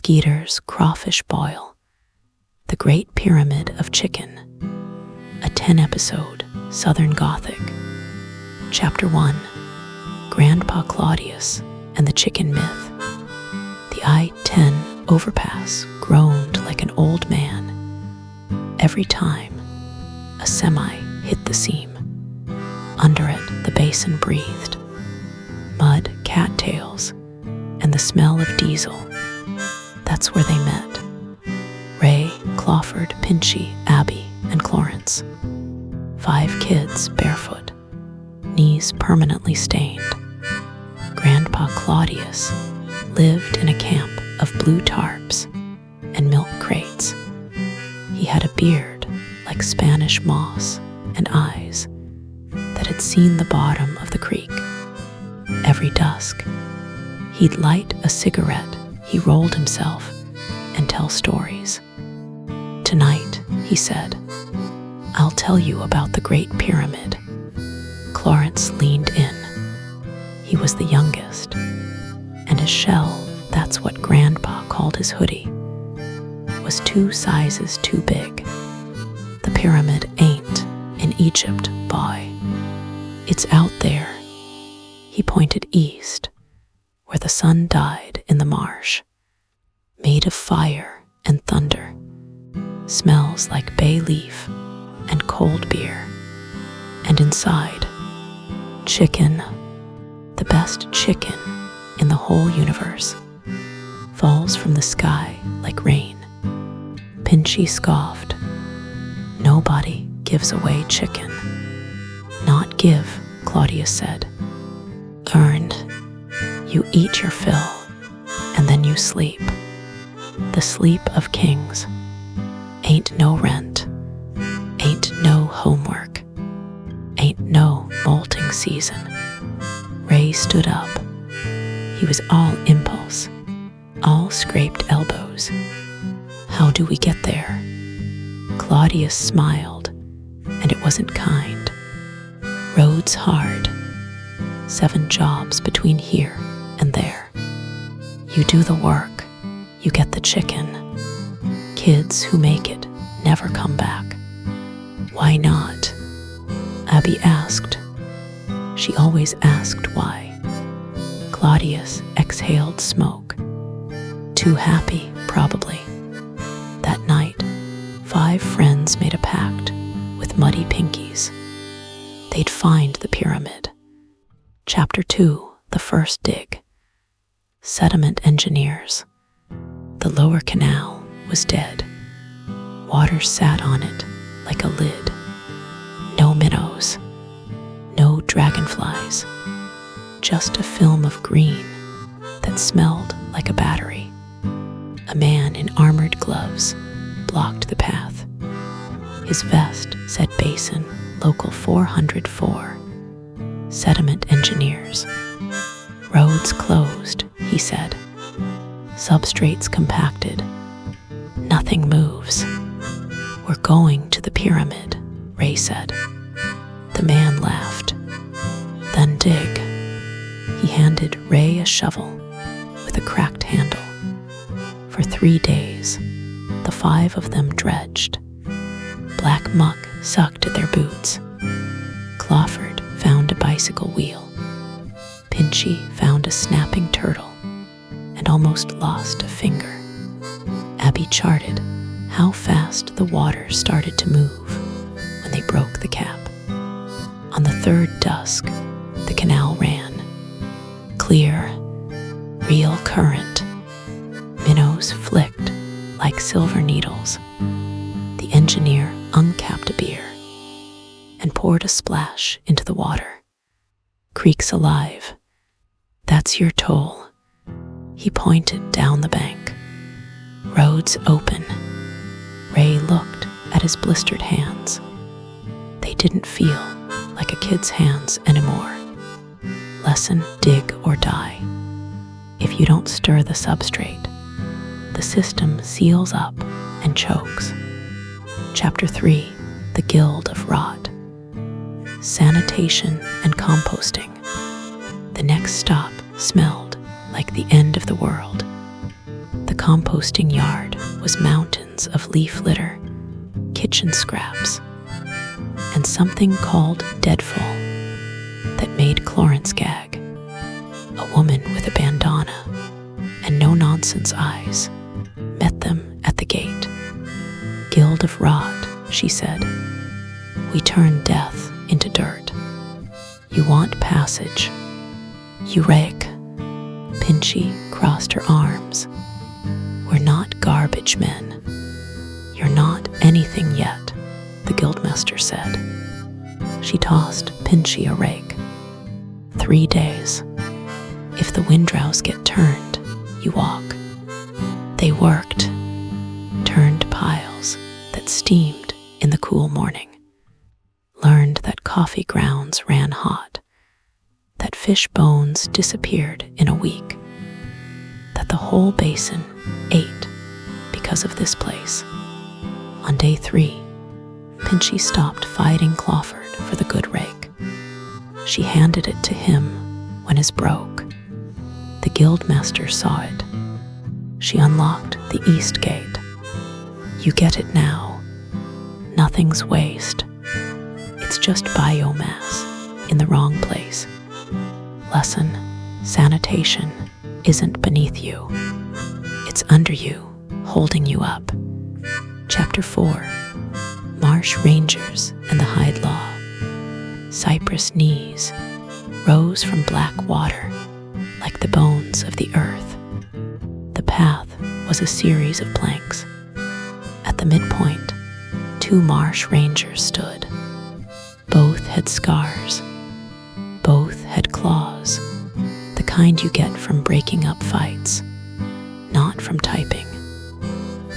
Skeeter's Crawfish Boil, The Great Pyramid of Chicken, a 10-episode Southern Gothic. Chapter 1, Grandpa Clawdius and the Chicken Myth. The I-10 overpass groaned like an old man every time a semi hit the seam. Under it, the Basin breathed. Mud, cattails, and the smell of diesel. That's where they met. Ray, Clawford, Pinchy, Abby, and Clarence. 5 kids barefoot, knees permanently stained. Grandpa Clawdius lived in a camp of blue tarps and milk crates. He had a beard like Spanish moss and eyes that had seen the bottom of the creek. Every dusk, he'd light a cigarette he rolled himself and tell stories. Tonight, he said, I'll tell you about the Great Pyramid. Clarence leaned in. He was the youngest, and his shell, that's what Grandpa called his hoodie, was 2 sizes too big. The pyramid ain't in Egypt, boy. It's out there. He pointed east, where the sun died in the marsh. Made of fire and thunder. Smells like bay leaf and cold beer. And inside, chicken, the best chicken in the whole universe, falls from the sky like rain. Pinchy scoffed. Nobody gives away chicken. Not give, Clawdius said. Earned. You eat your fill, and then you sleep. The sleep of kings. Ain't no rent. Ain't no homework. Ain't no molting season. Ray stood up. He was all impulse, all scraped elbows. How do we get there? Clawdius smiled, and it wasn't kind. Roads hard. 7 jobs between here and there. You do the work, you get the chicken. Kids who make it never come back. Why not? Abby asked. She always asked why. Clawdius exhaled smoke. Too happy, probably. That night, 5 friends made a pact with muddy pinkies. They'd find the pyramid. Chapter 2, the first dig. Sediment engineers. The lower canal was dead. Water sat on it like a lid. No minnows. No dragonflies. Just a film of green that smelled like a battery. A man in armored gloves blocked the path. His vest said Basin, Local 404. Sediment engineers. Roads closed, he said. Substrates compacted. Nothing moves. We're going to the pyramid, Ray said. The man laughed. Then dig. He handed Ray a shovel with a cracked handle. For 3 days, the 5 of them dredged. Black muck sucked at their boots. Clawford found a bicycle wheel. Pinchy found a snapping turtle and almost lost a finger. Abby charted how fast the water started to move when they broke the cap. On the 3rd dusk, the canal ran. Clear, real current. Minnows flicked like silver needles. The engineer uncapped a beer and poured a splash into the water. Creek's alive. That's your toll. He pointed down the bank. Roads open. Ray looked at his blistered hands. They didn't feel like a kid's hands anymore. Lesson, dig or die. If you don't stir the substrate, the system seals up and chokes. Chapter 3, the Guild of Rot. Sanitation and composting. The next stop smelled like the end of the world. The composting yard was mountains of leaf litter, kitchen scraps, and something called deadfall that made Clarence gag. A woman with a bandana and no-nonsense eyes met them at the gate. "Guild of Rot," she said. "We turn death into dirt. You want passage. You rake." Pinchy crossed her arms. "We're not garbage men. You're not anything yet," the guildmaster said. She tossed Pinchy a rake. 3 days. If the windrows get turned, you walk. They worked, turned piles that steamed in the cool morning, learned that coffee grounds ran hot, that fish bones disappeared in a week, that the whole basin ate because of this place. On day 3, Pinchy stopped fighting Clawford for the good rake. She handed it to him when his broke. The guildmaster saw it. She unlocked the east gate. "You get it now. Nothing's waste. It's just biomass in the wrong place. Lesson: sanitation isn't beneath you. It's under you, holding you up." Chapter 4. Marsh Rangers and the Hyde Law. Cypress knees rose from black water like the bones of the earth. The path was a series of planks. At the midpoint, 2 marsh rangers stood. Both had scars. Both had claws, the kind you get from breaking up fights, not from typing.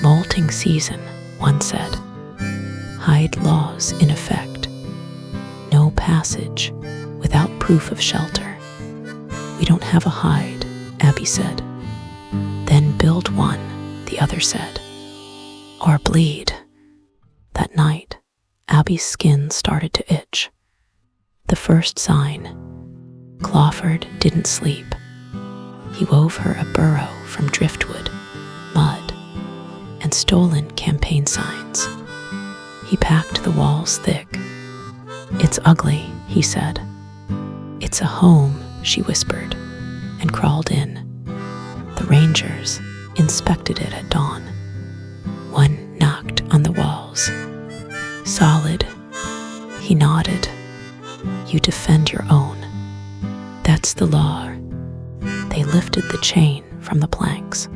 "Molting season," one said. "Hyde laws in effect. No passage without proof of shelter." "We don't have a hide," Abby said. "Then build one," the other said. "Or bleed." That night, Abby's skin started to itch. The first sign: Clawford didn't sleep. He wove her a burrow from driftwood, mud, and stolen campaign signs. He packed the walls thick. "It's ugly," he said. "It's a home," she whispered, and crawled in. The rangers inspected it at dawn. One knocked on the walls. "Solid." He nodded. "You defend your own. That's the law." They lifted the chain from the planks.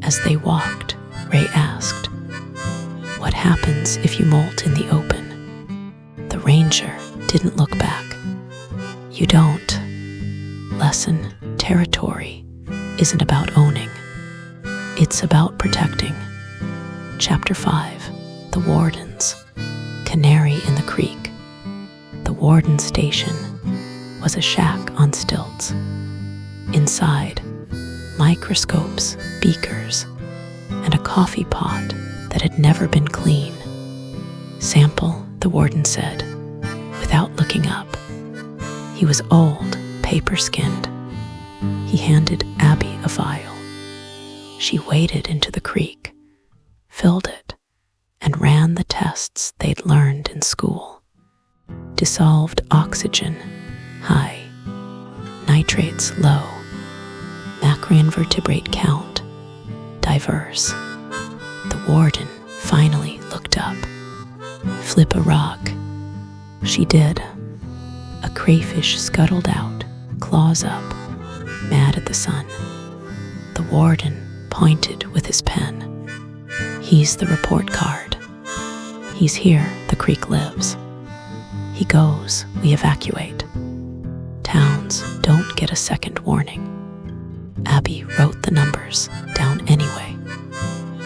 As they walked, Ray asked, "What happens if you molt in the open?" The ranger didn't look back. "You don't." Lesson: territory isn't about owning. It's about protecting. Chapter 5. The Wardens. Canary in the Creek. The warden station was a shack on stilts. Inside, microscopes, beakers, and a coffee pot that had never been clean. "Sample," the warden said, without looking up. He was old, paper-skinned. He handed Abby a vial. She waded into the creek, filled it, and ran the tests they'd learned in school. Dissolved oxygen, high. Nitrates, low. Macroinvertebrate count, diverse. The warden finally looked up. "Flip a rock." She did. A crayfish scuttled out, claws up, mad at the sun. The warden pointed with his pen. "He's the report card. He's here, the creek lives. He goes, we evacuate. Towns don't get a second warning." Abby wrote the numbers down anyway.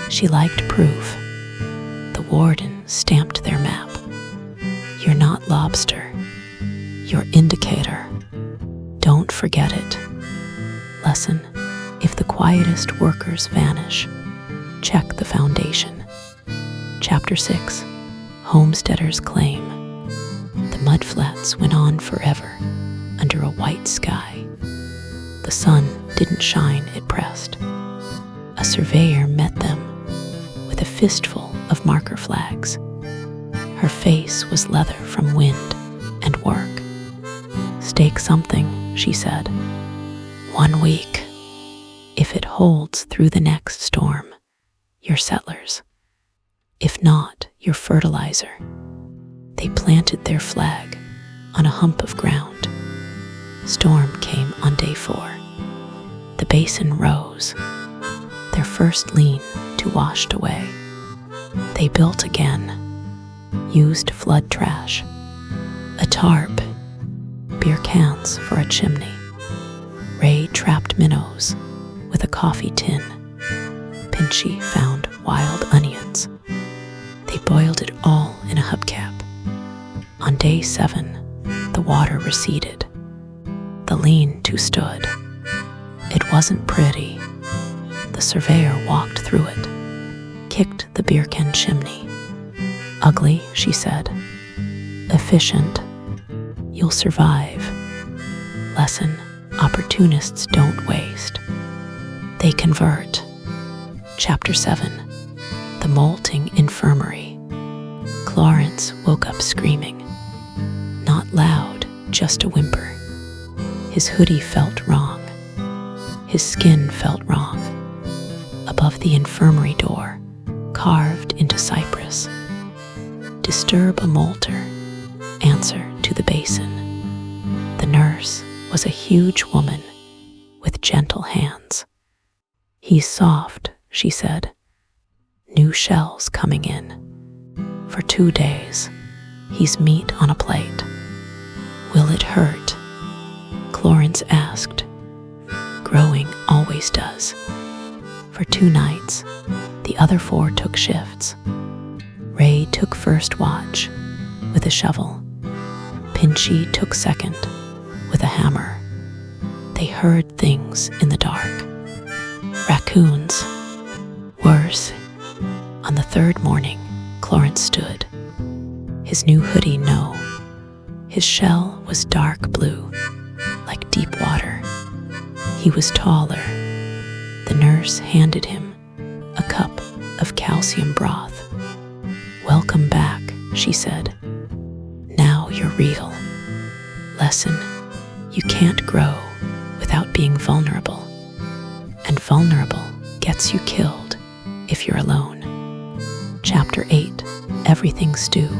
She liked proof. The warden stamped their map. "You're not lobster. You're indicator. Don't forget it." Lesson: if the quietest workers vanish, check the foundation. Chapter 6. Homesteader's Claim. The mudflats went on forever under a white sky. The sun didn't shine, it pressed. A surveyor met them with a fistful of marker flags. Her face was leather from wind and work. "Stake something," she said. "1 week. If it holds through the next storm, your settlers. If not, your fertilizer." They planted their flag on a hump of ground. Storm came on day 4. The basin rose, their first lean to washed away. They built again, used flood trash, a tarp, beer cans for a chimney. Ray trapped minnows with a coffee tin. Pinchy found wild onions. They boiled it all in a hubcap. On day 7, the water receded. The lean-to stood. It wasn't pretty. The surveyor walked through it, kicked the beer can chimney. "Ugly," she said. "Efficient. You'll survive." Lesson: opportunists don't waste. They convert. Chapter 7. The Molting Infirmary. Clarence woke up screaming. Not loud, just a whimper. His hoodie felt wrong. His skin felt wrong. Above the infirmary door, carved into cypress. "Disturb a molter. Answer to the basin." The nurse was a huge woman with gentle hands. "He's soft," she said. "New shells coming in. For 2 days, he's meat on a plate." "Will it hurt?" Clarence asked. "Growing always does." For 2 nights, the other 4 took shifts. Ray took first watch with a shovel. Pinchy took second with a hammer. They heard things in the dark. Raccoons. Worse. On the 3rd morning, Clarence stood. His new hoodie, no. His shell was dark blue, like deep water. He was taller. The nurse handed him a cup of calcium broth. "Welcome back," she said. "Now you're real." Lesson: you can't grow without being vulnerable. And vulnerable gets you killed if you're alone. Chapter 8. Everything Stew.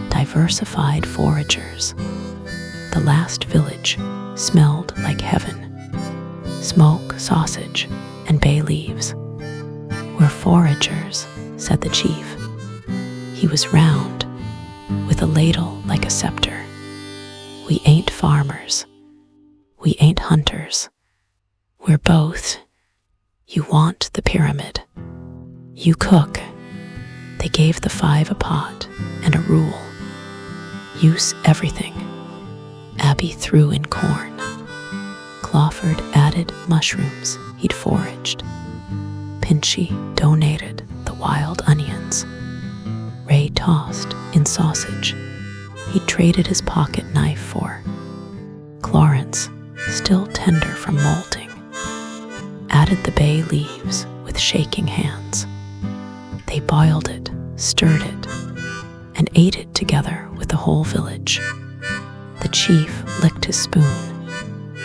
Diversified foragers. The last village smelled like heaven. Smoke, sausage, and bay leaves. "We're foragers," said the chief. He was round, with a ladle like a scepter. "We ain't farmers. We ain't hunters. We're both. You want the pyramid. You cook." They gave the 5 a pot and a rule. Use everything. Abby threw in corn. Clawford added mushrooms he'd foraged. Pinchy donated the wild onions. Ray tossed in sausage he'd traded his pocket knife for. Clarence, still tender from molting, added the bay leaves with shaking hands. They boiled it, stirred it, and ate it together with the whole village. The chief licked his spoon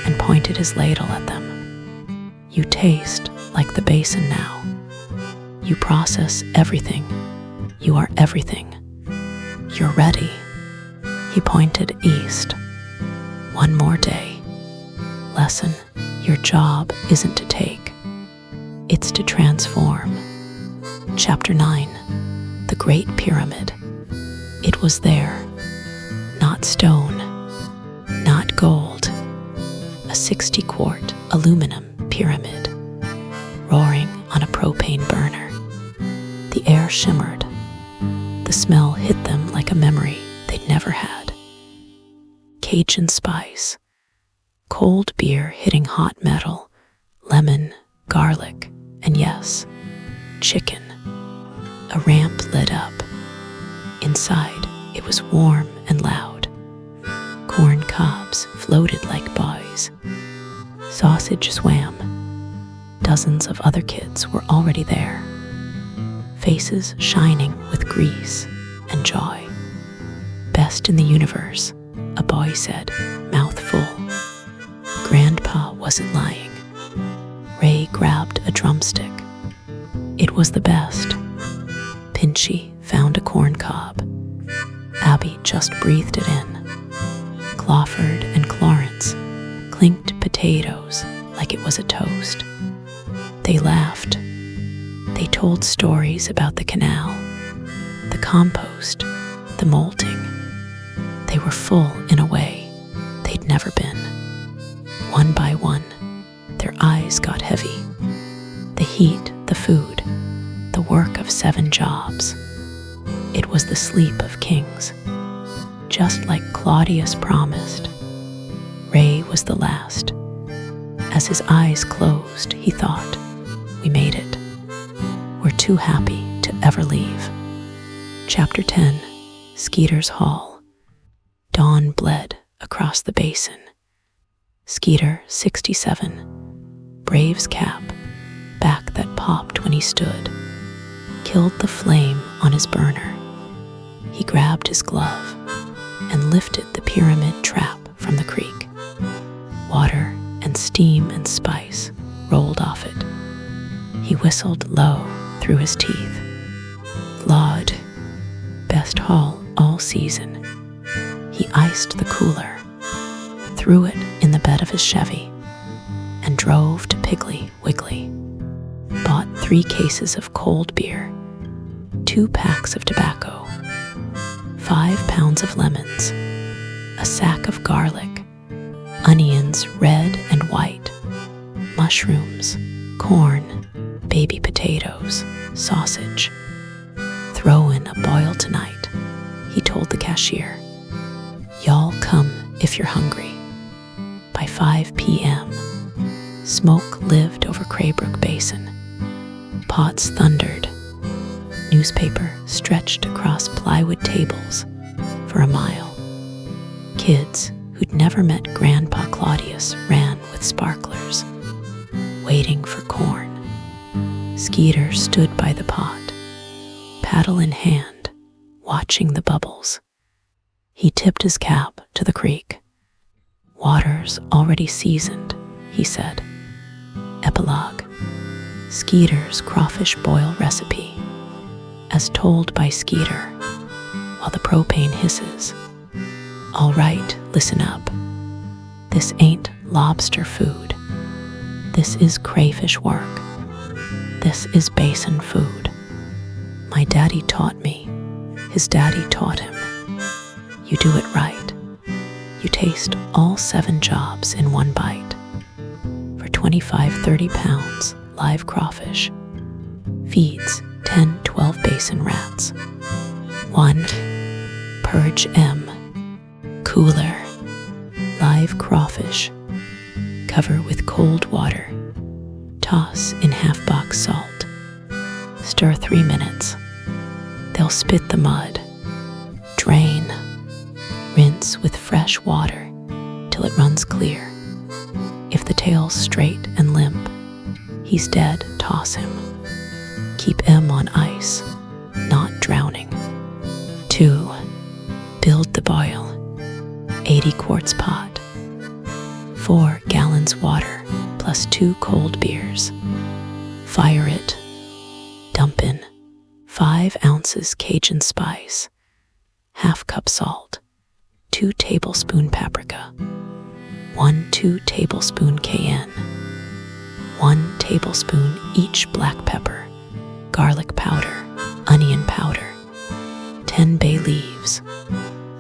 and pointed his ladle at them. "You taste like the basin now. You process everything. You are everything. You're ready." He pointed east. "1 more day. Lesson: your job isn't to take. It's to transform." Chapter 9. The Great Pyramid. It was there. Not stone. Not gold. A 60-quart aluminum pyramid, roaring on a propane burner. The air shimmered. The smell hit them like a memory they'd never had. Cajun spice. Cold beer hitting hot metal, lemon, garlic, and yes, chicken. A ramp lit up. Inside, it was warm and loud. Corn cobs floated like buoys. Sausage swam. Dozens of other kids were already there, faces shining with grease and joy. "Best in the universe," a boy said, mouth full. Grandpa wasn't lying. Ray grabbed a drumstick. It was the best. Pinchy found a corn cob. Abby just breathed it in. Clawford and Clarence clinked potatoes like it was a toast. They laughed. They told stories about the canal, the compost, the molting. They were full in a way they'd never been. One by one, their eyes got heavy. The heat, the food, the work of 7 jobs. It was the sleep of kings. Just like Clawdius promised, Ray was the last. As his eyes closed, he thought, "We made it. We're too happy to ever leave." Chapter 10, Skeeter's Hall. Dawn bled across the basin. Skeeter, 67, Brave's cap, back that popped when he stood, killed the flame on his burner. He grabbed his glove and lifted the pyramid trap from the creek. Water and steam and spice rolled off it. He whistled low through his teeth. "Lord, best haul all season." He iced the cooler, threw it in the bed of his Chevy, and drove to Piggly Wiggly. Bought 3 cases of cold beer, 2 packs of tobacco, 5 pounds of lemons, a sack of garlic, onions red and white, mushrooms, corn, baby potatoes, sausage. "Throw in a boil tonight," he told the cashier. "Y'all come if you're hungry." By 5 p.m., smoke lived over Craybrook Basin. Pots thundered. Newspaper stretched across plywood tables for a mile. Kids who'd never met Grandpa Clawdius ran with sparklers, waiting for corn. Skeeter stood by the pot, paddle in hand, watching the bubbles. He tipped his cap to the creek. "Water's already seasoned," he said. Epilogue. Skeeter's crawfish boil recipe, as told by Skeeter, while the propane hisses. "All right, listen up. This ain't lobster food. This is crayfish work. This is Basin food. My daddy taught me. His daddy taught him. You do it right. You taste all 7 jobs in one bite. For 25-30 pounds, live crawfish feeds 10-12 basin rats. 1. Purge M. Cooler. Live crawfish. Cover with cold water. Toss in half-box salt. Stir 3 minutes. They'll spit the mud. Drain. Rinse with fresh water till it runs clear. If the tail's straight and limp, he's dead, toss him. Keep M on ice, not drowning. 2. Build the boil. 80 quarts pot. 4 gallons water plus 2 cold beers. Fire it. Dump in 5 ounces Cajun spice, ½ cup salt, 2 tablespoon paprika, 1-2 tablespoon cayenne, 1 tablespoon each black pepper, garlic powder, onion powder, 10 bay leaves,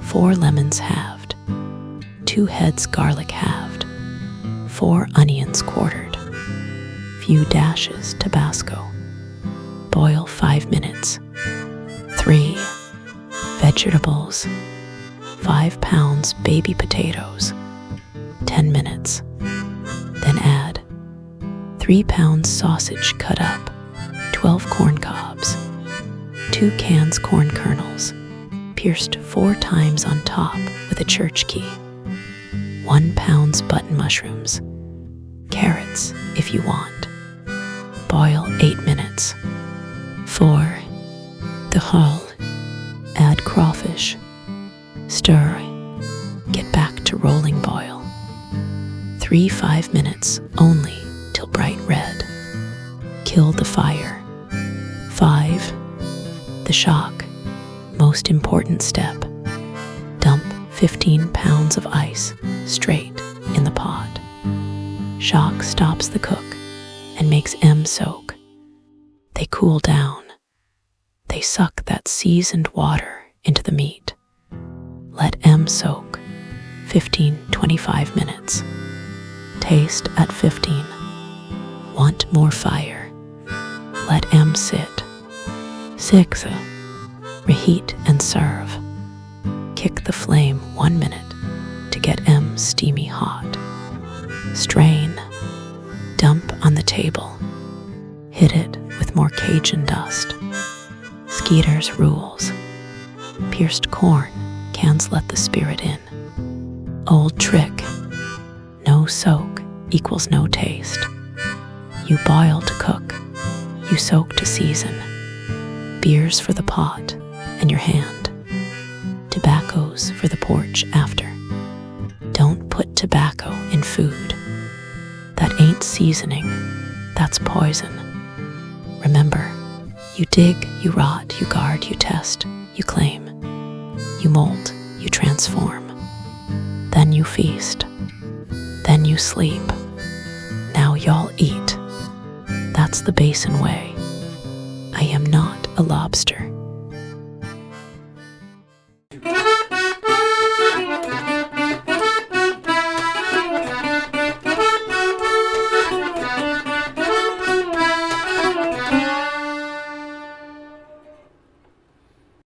4 lemons halved, 2 heads garlic halved, 4 onions quartered, few dashes Tabasco. Boil 5 minutes. 3. Vegetables. 5 pounds baby potatoes. 10 minutes. Then add 3 pounds sausage cut up, 12 corn cobs, 2 cans corn kernels, pierced 4 times on top with a church key, 1 pound's button mushrooms, carrots if you want, Boil 8 minutes. 4. The hull. Add crawfish. Stir. Get back to rolling boil. 5 minutes only till bright red. Kill the fire. 5. The shock. Most important step. Dump 15 pounds of ice straight in the pot. Shock stops the cook and makes M soak. They cool down. They suck that seasoned water into the meat. Let M soak 15-25 minutes. Taste at 15. Want more fire? Let M sit. 6. Reheat and serve. Kick the flame 1 minute to get M steamy hot. Strain. Dump on the table. Hit it with more Cajun dust. Skeeter's rules. Pierced corn cans let the spirit in. Old trick. No soak equals no taste. You boil to cook. You soak to season. Beers for the pot and your hand. Tobaccos for the porch after. Don't put tobacco in food. That ain't seasoning. That's poison. Remember, you dig, you rot, you guard, you test, you claim. You molt, you transform. Then you feast. Then you sleep. Now y'all eat. That's the Basin way. I am not a lobster.